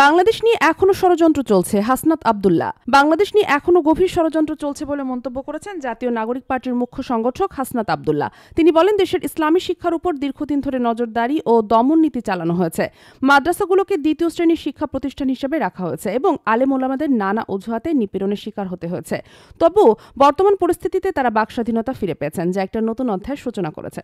বাংলাদেশ নিয়ে এখনো ষড়যন্ত্র চলছে। হাসনাত আব্দুল্লাহ। বাংলাদেশ নিয়ে এখনো গভীর ষড়যন্ত্র চলছে বলে মন্তব্য করেছেন জাতীয় নাগরিক পার্টির মুখ্য সংগঠক হাসনাত আব্দুল্লাহ। তিনি বলেন, দেশের ইসলামী শিক্ষার উপর দীর্ঘদিন ধরে নজরদারি ও দমন নীতি চালানো হয়েছে। মাদ্রাসাগুলোকে দ্বিতীয় শ্রেণীর শিক্ষা প্রতিষ্ঠান হিসেবে রাখা হয়েছে এবং আলেম ওলামাদের নানা অজুহাতে নিপীড়নের শিকার হতে হয়েছে। তবুও বর্তমান পরিস্থিতিতে তারা বাকস্বাধীনতা ফিরে পেয়েছেন, যা একটা নতুন অধ্যায়ের সূচনা করেছে।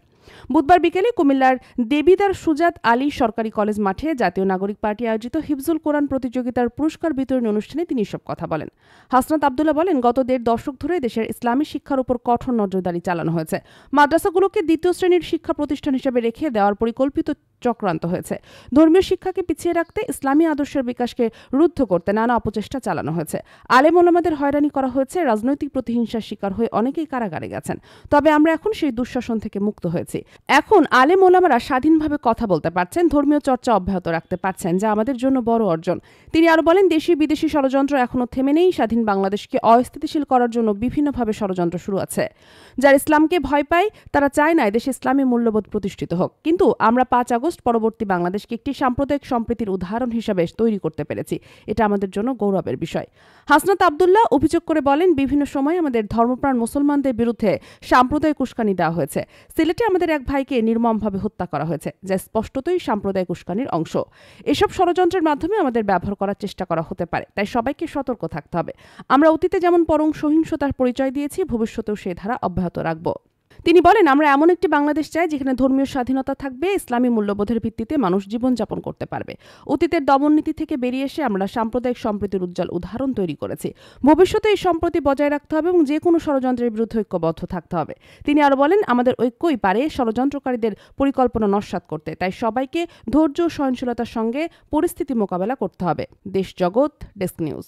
বুধবার বিকেলে কুমিল্লার দেবিদার সুজাত আলী সরকারি কলেজ মাঠে জাতীয় নাগরিক পার্টি আয়োজিত হিফজুল কোরআন প্রতিযোগিতার পুরস্কার বিতরণী অনুষ্ঠানে তিনি এসব কথা বলেন। হাসনাত আব্দুল্লাহ বলেন, গত ১.৫ দশক ধরে দেশের ইসলামী শিক্ষার উপর কঠোর নজরদারি চালানো হয়েছে। মাদ্রাসাগুলোকে দ্বিতীয় শ্রেণীর শিক্ষা প্রতিষ্ঠান হিসেবে রেখে দেওয়ার পরিকল্পিত চক্রান্ত হয়েছে। ধর্মীয় শিক্ষাকে পিছিয়ে রাখতে, ইসলামী আদর্শের বিকাশকে রুদ্ধ করতে নানা অপচেষ্টা চালানো হয়েছে। আলেম ওলামাদের হয়রানি করা হয়েছে। রাজনৈতিক প্রতিহিংসার শিকার হয়ে অনেকেই কারাগারে গেছেন। তবে আমরা এখন সেই দুঃশাসন থেকে মুক্ত হয়েছি। এখন আলেম ওলামারা স্বাধীনভাবে কথা বলতে পারছেন, ধর্মীয় চর্চা অব্যাহত রাখতে পারছেন, যা আমাদের জন্য বড় অর্জন। তিনি আরো বলেন, দেশি বিদেশি ষড়যন্ত্র এখনো থেমে নেই। স্বাধীন বাংলাদেশকে অস্থিতিশীল করার জন্য বিভিন্নভাবে ষড়যন্ত্র শুরু আছে। যারা ইসলামকে ভয় পায় তারা চায় না দেশে ইসলামী মূল্যবোধ প্রতিষ্ঠিত হোক। কিন্তু আমরা ৫ আগস্ট পরবর্তী বাংলাদেশকে একটি সাম্প্রদায়িক সম্প্রীতির উদাহরণ হিসেবে তৈরি করতে পেরেছি। এটা আমাদের জন্য গৌরবের বিষয়। হাসনাত আব্দুল্লাহ অভিযোগ করে বলেন, বিভিন্ন সময় আমাদের ধর্মপ্রাণ মুসলমানদের বিরুদ্ধে সাম্প্রদায়িক উস্কানি দেওয়া হয়েছে। সিলেটে আমাদের এক ভাইকে নির্মমভাবে হত্যা করা হয়েছে, যা স্পষ্টতই সাম্প্রদায়িক উস্কানির অংশ। এসব ষড়যন্ত্রের মাধ্যমে আমাদের ব্যবহার করার চেষ্টা করা হতে পারে, তাই সবাইকে সতর্ক থাকতে হবে। আমরা অতীতে যেমন পরম সহিংসতার পরিচয় দিয়েছি, ভবিষ্যতেও সেই ধারা অব্যাহত রাখব। তিনি বলেন, আমরা এমন একটি বাংলাদেশ চাই যেখানে ধর্মীয় স্বাধীনতা থাকবে, ইসলামী মূল্যবোধের ভিত্তিতে মানুষ জীবনযাপন করতে পারবে। অতীতের দমননীতি থেকে বেরিয়ে এসে আমরা সাম্প্রদায়িক সম্প্রীতির উজ্জ্বল উদাহরণ তৈরি করেছি। ভবিষ্যতে এই সম্প্রীতি বজায় রাখতে হবে এবং যে কোনো ষড়যন্ত্রের বিরুদ্ধে ঐক্যবদ্ধ থাকতে হবে। তিনি আরো বলেন, আমাদের ঐক্যই পারে ষড়যন্ত্রকারীদের পরিকল্পনা নস্যাৎ করতে। তাই সবাইকে ধৈর্য ও সহনশীলতার সঙ্গে পরিস্থিতি মোকাবেলা করতে হবে। দেশ জগৎ, ডেস্ক নিউজ।